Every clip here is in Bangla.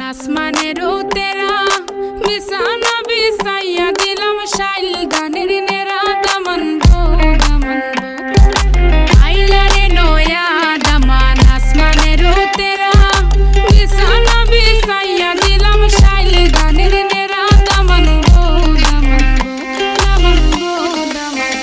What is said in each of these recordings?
আসমানেরও তেরা বিছানা বিছাইয়া দিলাম শাইল গানের নেরা দামান গো দামান গো আইলা রে নয়া দামান আসমানেরও তেরা বিছানা বিছাইয়া দিলাম শাইল গানের নেরা দামান গো দামান গো দামান গো দামান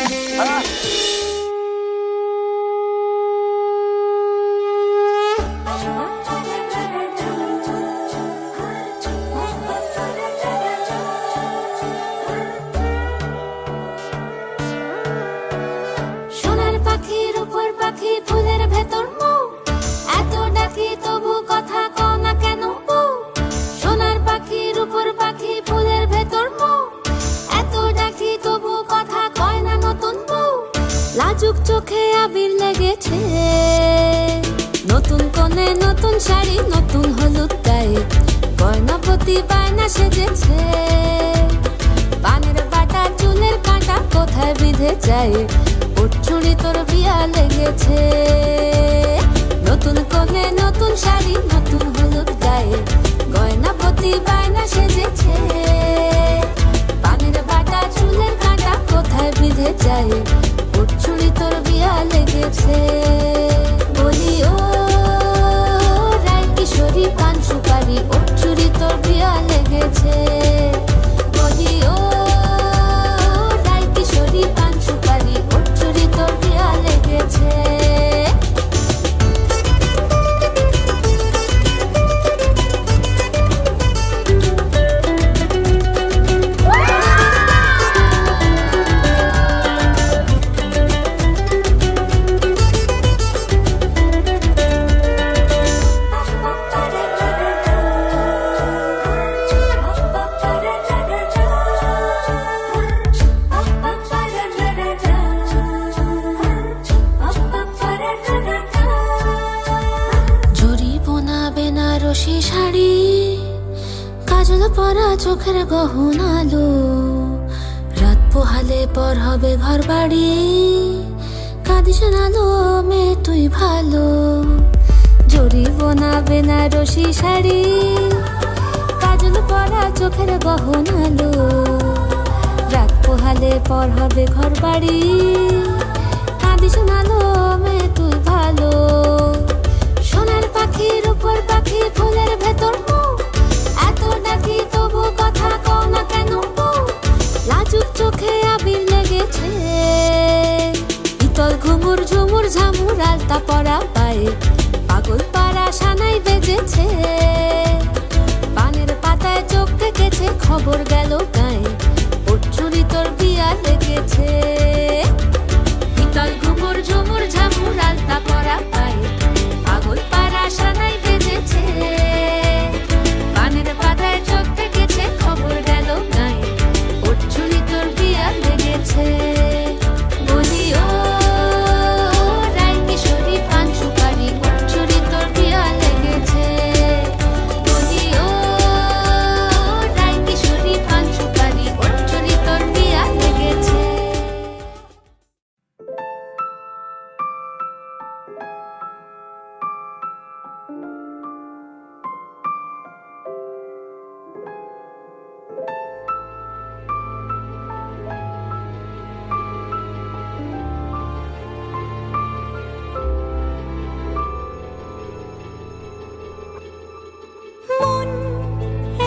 সোনার পাখির উপর পাখি ফুলের ভেতর মৌ এত ডাকি তবু কথা কও না কেন বউ সোনার পাখির উপর পাখি ফুলের ভেতর মৌ এত ডাকি তবু কথা কয় না নতুন বউ লাজুক চোখে আবির লেগেছে নতুন কোণে নতুন শাড়ি নতুন হলুদ গায়ে গয়নাপতি বায়না সেজেছে পানের বাটা চুলের কাঁটা কোথায় বিঁধে যায় উঠছুড়ি তোর বিয়া লেগেছে নতুন কোণে নতুন শাড়ি নতুন হলুদ গায়ে গয়নাপতি বায়না সেজেছে পানের বাটা চুলের কাঁটা কোথায় বিঁধে যায় উঠছুড়ি তোর বিয়া লেগেছে বলি ও রায় কিশোরী পান সুপারি উঠছুড়ি তোর বিয়া লেগেছে বলি ও রায় কিশোরী পান সুপারি উঠছুড়ি তোর বিয়া লেগেছে বেনারসি শাড়ি কাজল পরা চোখের গহনালো রাত পোহালে পর হবে ঘর বাড়ি কাঁদিস নালো মেয়ে তুই ভালো জরি বোনা বেনারসি শাড়ি কাজল পরা চোখের গহনালো রাত পোহালে পর হবে ঘর বাড়ি কাঁদিস নালো মেয়ে তুই ভালো সোনার পাখির উপর পাখি ফুলের ভেতর মৌ এত ডাকি তবু কথা কও না কেন বউ লাজুক চোখে আবির লেগেছে ইতল ঘুমুর ঝুমুর ঝামুর আলতা পরা পায়ে পাগল পাড়া সানাই বেজেছে পানের পাতায় চোখ থেকেছে খবর গেল গায়ে উঠছুড়ি তোর বিয়া লেগেছে ইতল ঘুমুর ঝুমুর ঝামুর আলতা পরা পায়ে পাগল পাড়া সানাই বেজেছে পানের পাতায় চোখ থেকেছে খবর গেল গায়ে উঠছুড়ি তোর বিয়া লেগেছে বলি ও রায় কিশোরী পান সুপারি উঠছুড়ি তোর বিয়া লেগেছে বলি ও রায় কিশোরী পান সুপারি উঠছুড়ি তোর বিয়া লেগেছে মন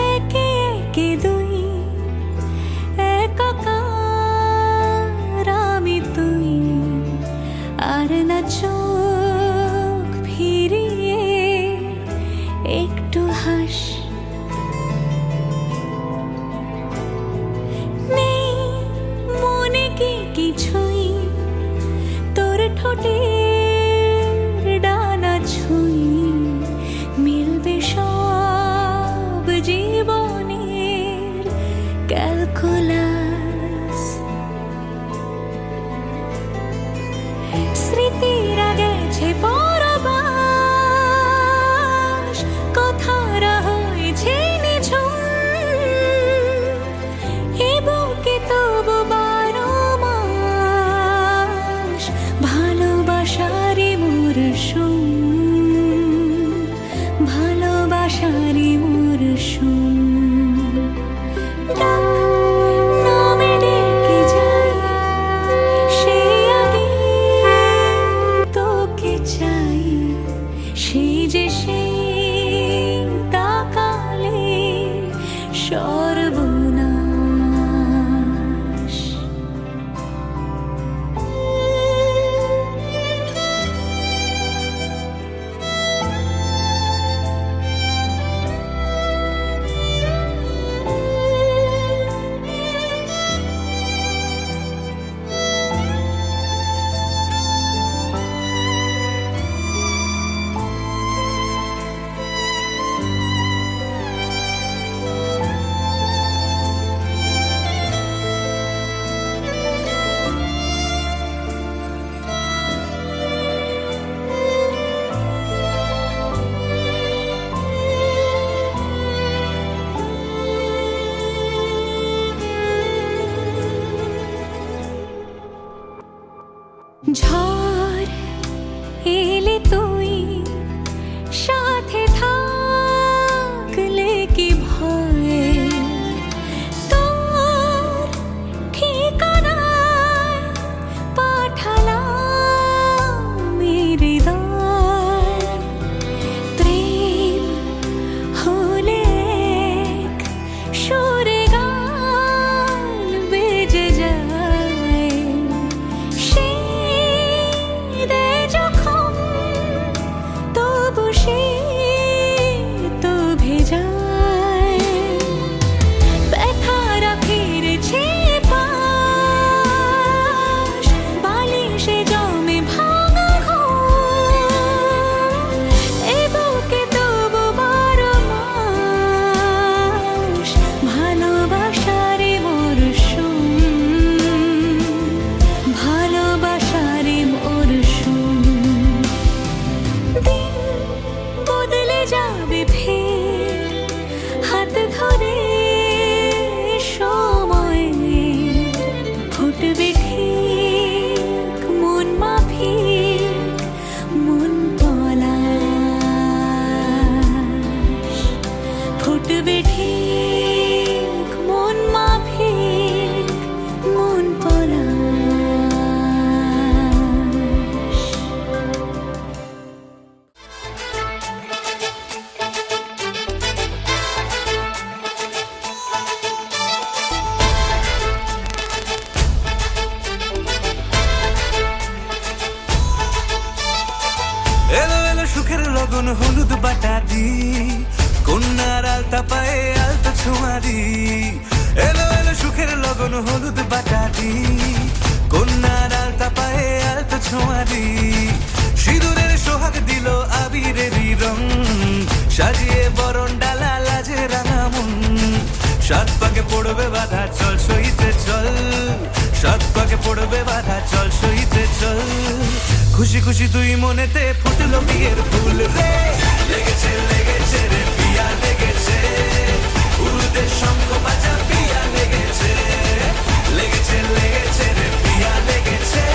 একে একে দুই একাকার আমি তুই আর না চোখ ফিরিয়ে একটু হাস নেই মনে কি কিছুই তোর ঠোঁটের ডানা ছুঁই মিলবে সব জীবনের ক্যালকুলাস স্মৃতিরা গেছে পরবাস কথারা হয়ে যাবে ফের হাত ধরে সময় ফুটবে ঠিক মন মাফিক মন পলাশ ফুটবে ঠিক মন মাফিক মন পলাশ। এলো এলো সুখের লগন হলুদ বাটা দি কন্যার আলতা পায়ে আলতা ছোঁয়া দি এলো এলো সুখের লগন হলুদ বাটা দি কন্যার আলতা পায়ে আলতা ছোঁয়া দি সিঁদুরের সোহাগ দিল আবিরেরই রং সাজিয়ে বরণ ডালা লাজে রাঙা মন সাত পাকে পড়বে বাধা চল সইতে চল সাত পাকে পড়বে বাধা চল সইতে চল খুশি খুশি তুই মনেতে ফুটলো বিয়ের ফুল রে লেগেছে লেগেছে রে পিয়া লেগেছে উড়তে শঙ্খ বাজা পিয়া লেগেছে লেগেছে লেগেছে রে পিয়া লেগেছে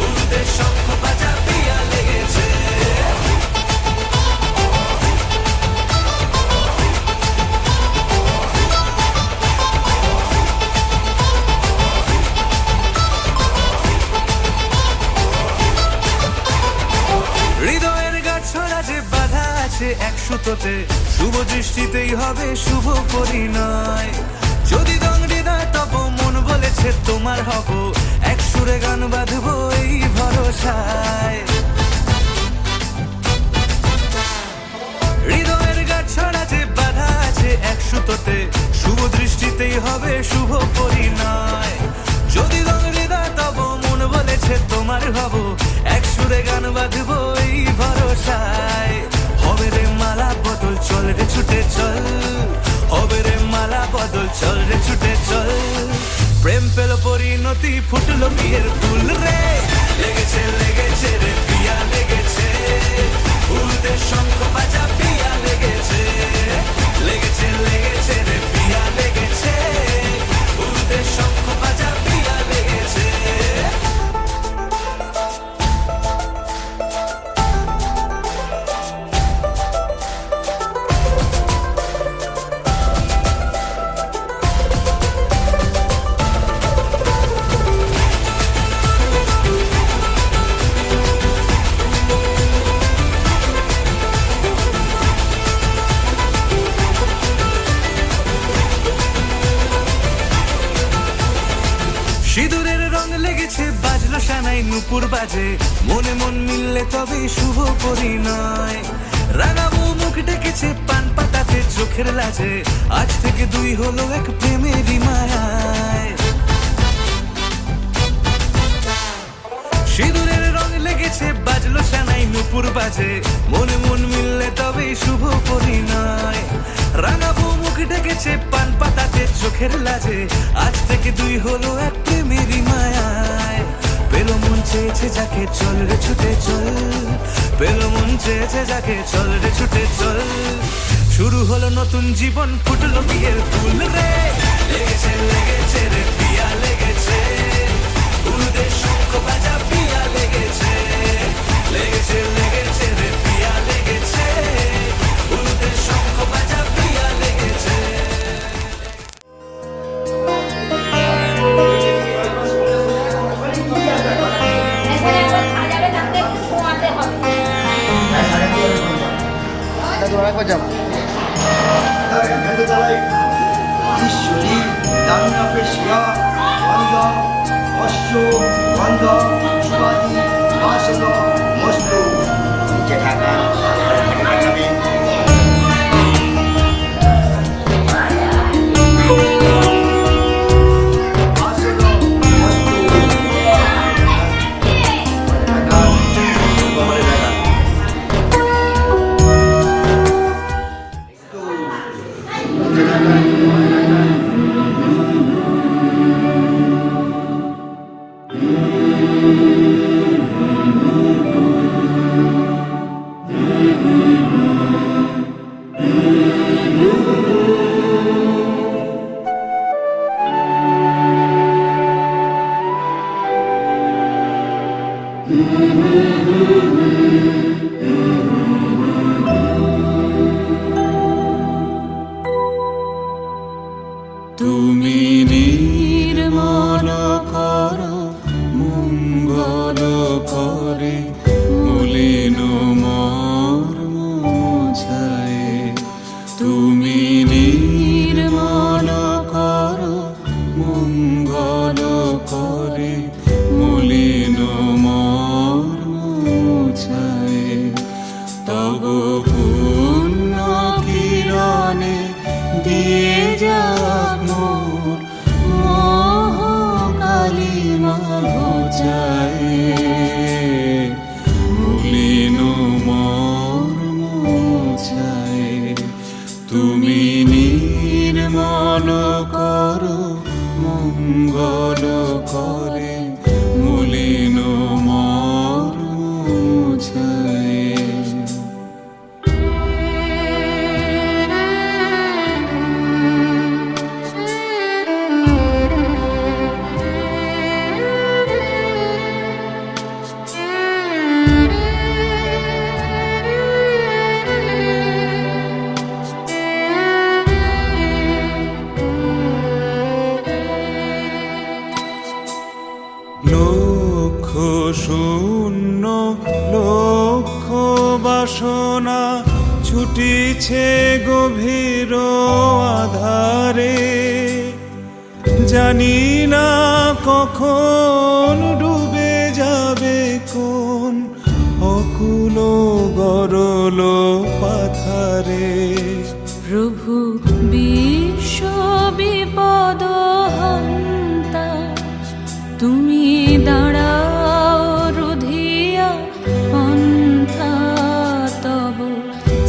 উড়তে শঙ্খ বাজা পিয়া লেগেছে। হৃদয়ের গাছড়া যে বাধা আছে এক সুতোতে শুভ দৃষ্টিতেই হবে শুভ পরিণয় যদি দংড়ি না তব মন বলেছে তোমার হব এক সুরে গান বাঁধবো এই ভরসায় হৃদয়ের গাছড়া যে বাধা আছে এক সুতোতে শুভ দৃষ্টিতেই হবে শুভ পরিণয় যদি দংড়ি না তব মন বলেছে তোমার হব এক সুরে গান বাঁধবো এই ভরসায় হবে রে মালা বদল চল রে ছুটে চল হবে রে মালা বদল চল রে ছুটে চল প্রেম পেল পরিণতি ফুটলো বিয়ের ফুল রে লেগেছে লেগেছে রে পিয়া লেগেছে উড়তে শঙ্খ বাজা পিয়া লেগেছে লেগেছে লেগেছে রে পিয়া লেগেছে উড়তে শঙ্খ বাজা পিয়া লেগেছে। সিঁদুরের রং লেগেছে বাজলো সানাই নুপুর বাজে মনে মন মিললে তবে শুভ পরিণয় রাঙাবো মুখ ডেকেছে পান পাতাতে চোখের লাজে আজ থেকে দুই হলো এক প্রেমেরই মায়ায় সিঁদুরের রং লেগেছে বাজলো সানাই নুপুর বাজে মনে মন মিললে তবে শুভ পরিণয় রাঙাবো মুখ ডেকেছে পান পাতাতে চোখের লাজে আজ থেকে দুই হলো এক প্রেমেরই মায়ায় পেলো মন চেয়েছে যাকে চল রে ছুটে চল পেলো মন চেয়েছে যাকে চল রে ছুটে চল শুরু হলো নতুন জীবন ফুটলো বিয়ের ফুল রে লেগেছে লেগেছে রে পিয়া লেগেছে উড়তে শঙ্খ বাজা পিয়া লেগেছে লেগেছে লেগেছে রে পিয়া লেগেছে উড়তে শঙ্খ বাজা পিয়া লেগেছে। ঈশ্বরী দান্নাপেশিয়া গন্ধ অশ্ব গন্ধ সুবাদি বাসন মস্তু নিচে থাকা মঙ্গল করে মলিন মর্ম মুছায়ে। লক্ষ শূন্য লক্ষ বাসনা ছুটিছে গভীর আধারে, জানি না কখন ডুবে যাবে কোন অকুল গরল পাথারে। প্রভু বিশ্ব বিপদ হন্তা, তুমি দাঁড়াও রুধিয়া পন্থা, তব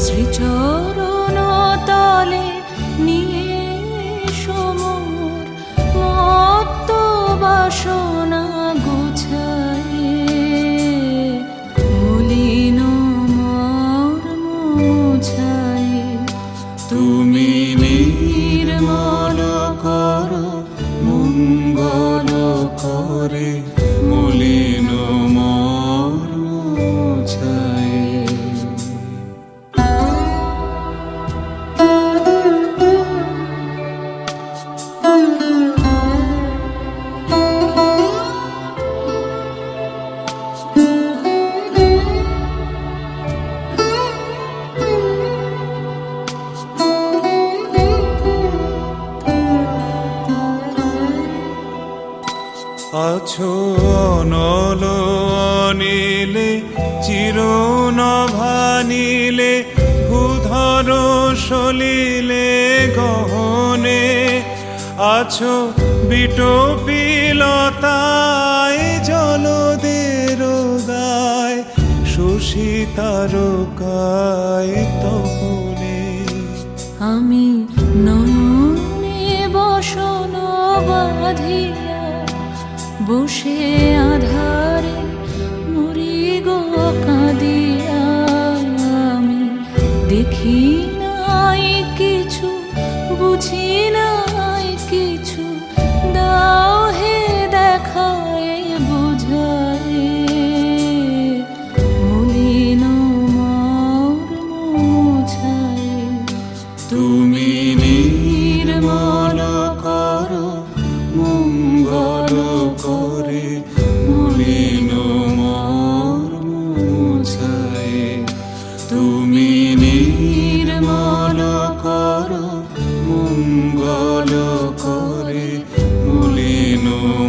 শ্রীচরণ তলে নিয়ে সমর মত্ত বাসনা গুছায়ে। মলিন মর্ম মুছায়ে, তুমি নির্মল করো মঙ্গল করে মলিন মর্ম মুছায়ে। আছো অনল অনিলে চিরনভানিলে ভূধর সলিলে গহনে, আছো বিটপিলতায় জলদের গায় শশী তারকায় তপনে। আমি নয়নে বসন বাঁধিয়া বসে আধারে মরি গো কাঁদিয়া। আমি দেখি নাই কিছু, বুঝি নাই কিছু, দাও হে দেখায় বুঝায়ে। মলিন মর্ম মুছায়ে, তুমি নির্মল করো মঙ্গল করে মলিন মর্ম মুছায়ে। তুমি নির্মল করো মঙ্গল করে মলিন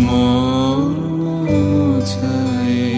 মর্ম মুছায়ে।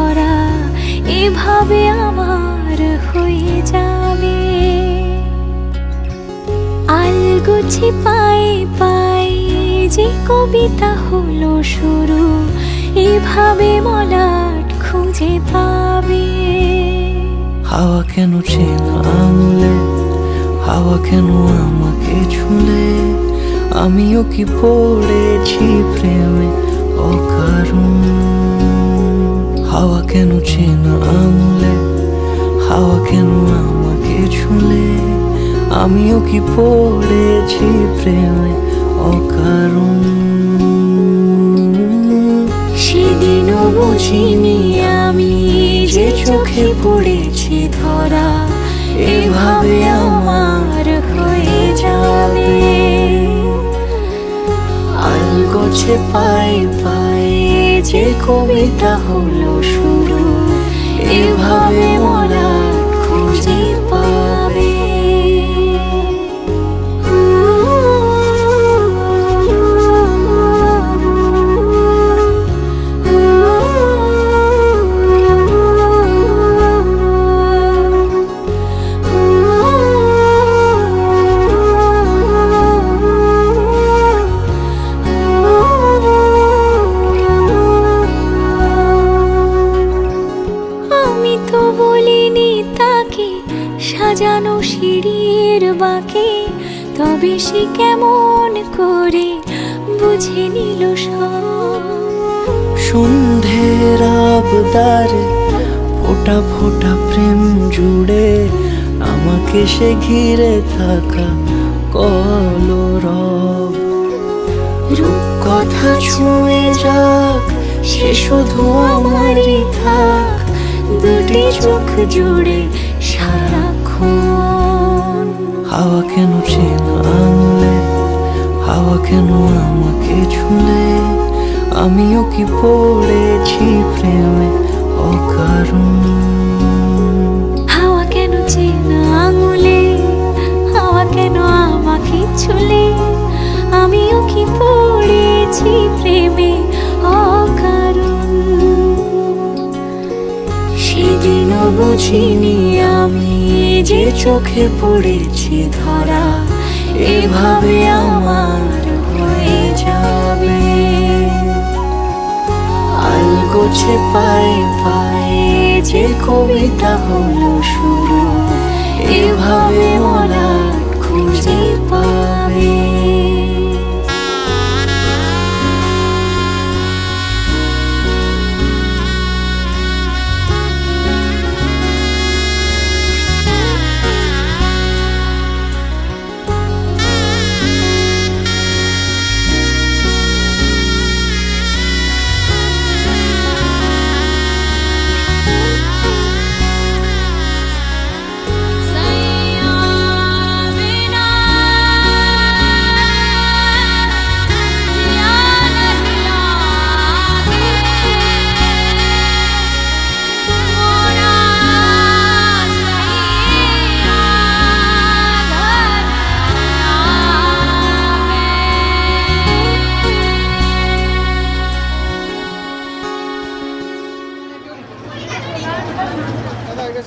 ধরা এভাবে আমার হয়ে যাবে। আলগোছে পায়ে পায়ে যে কবিতা হলো শুরু, এভাবে মলাট খুঁজে পাবে। হাওয়া কেন চেনা আঙুলে, হাওয়া কেন আমাকে ছুলে, আমিও কি পড়েছি প্রেমে অকারণ। হাওয়া কেন চেনা আঙুলে, হাওয়া কেন আমাকে ছুলে, আমিও কি পড়েছি প্রেমে অকারণ। সেদিনও বুঝিনি আমি যে চোখে পড়েছি ধরা, এভাবে আমার হয়ে যাবে। আলগোছে পায়ে পায়ে যে কবিতা হলো শুরু, এভাবে মোরা খুঁজে পাবে। সাজানো সিঁড়ির বাঁকে, তবে সে কেমন করে বুঝে নিল সব। সন্ধ্যের আবদারে ফোটা ফোটা প্রেম জুড়ে, আমাকে সে ঘিরে থাকা কলরব। রূপকথা ছুঁয়ে যাক, সে শুধু আমারই থাক, দুটি চোখ জুড়ে সারাক্ষণ। হাওয়া কেন চেনা আঙুলে, হাওয়া কেন আমাকে ছুলে, আমিও কি পড়েছি প্রেমে অকারণ। হাওয়া কেন চেনা আঙুলে, হাওয়া কেন আমাকে ছুলে, আমিও কি পড়েছি প্রেমে অকারণ। সেদিনও বুঝিনি আমি যে চোখে পড়েছি ধরা, এভাবে আমার হয়ে যাবে। আলগোছে পায়ে পায়ে যে কবিতা হলো শুরু, এভাবে মোরা খুঁজে পাবে।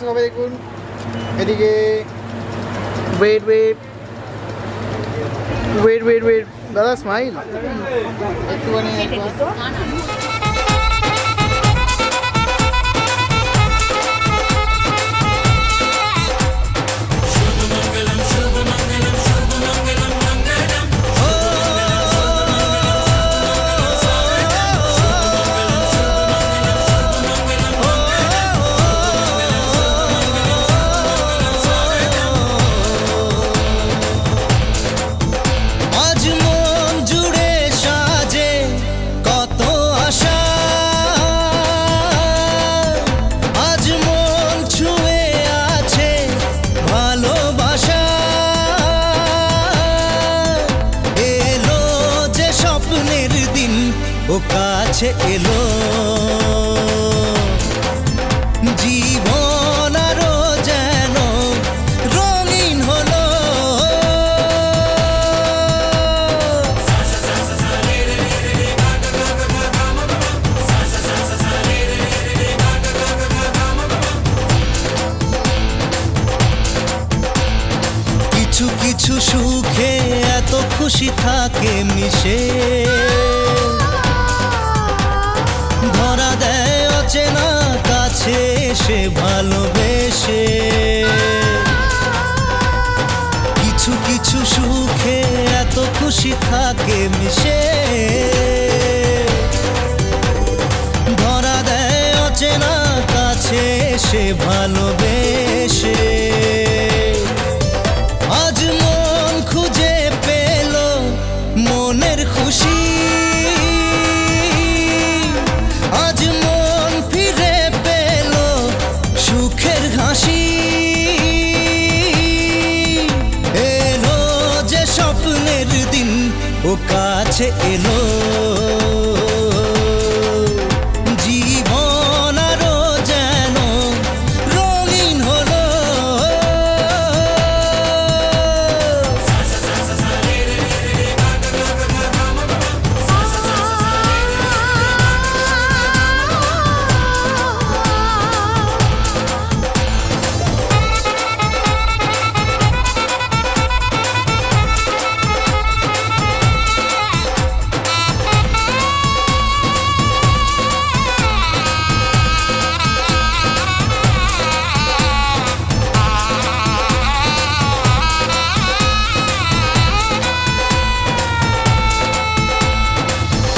সবাই দেখুন এদিকে। Wait wait wait wait wait দাদা, স্মাইল একটুখানি। ও কাছে এলো, জীবন আরো যেন রঙিন হলো। খুশি থাকে মিশে, ধরা দেয় অচেনা কাছে এসে ভালোবেসে। কিছু কিছু সুখে এত খুশি থাকে মিশে, ধরা দেয় অচেনা কাছে এসে ভালোবেসে। আজ মন খুঁজে পেল মনের খুশি, আজ মন ফিরে পেল সুখের হাসি। এলো যে স্বপ্নের দিন ও কাছে এলো, জীবন আরো যেন রঙিন হলো।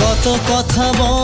কত কথা বল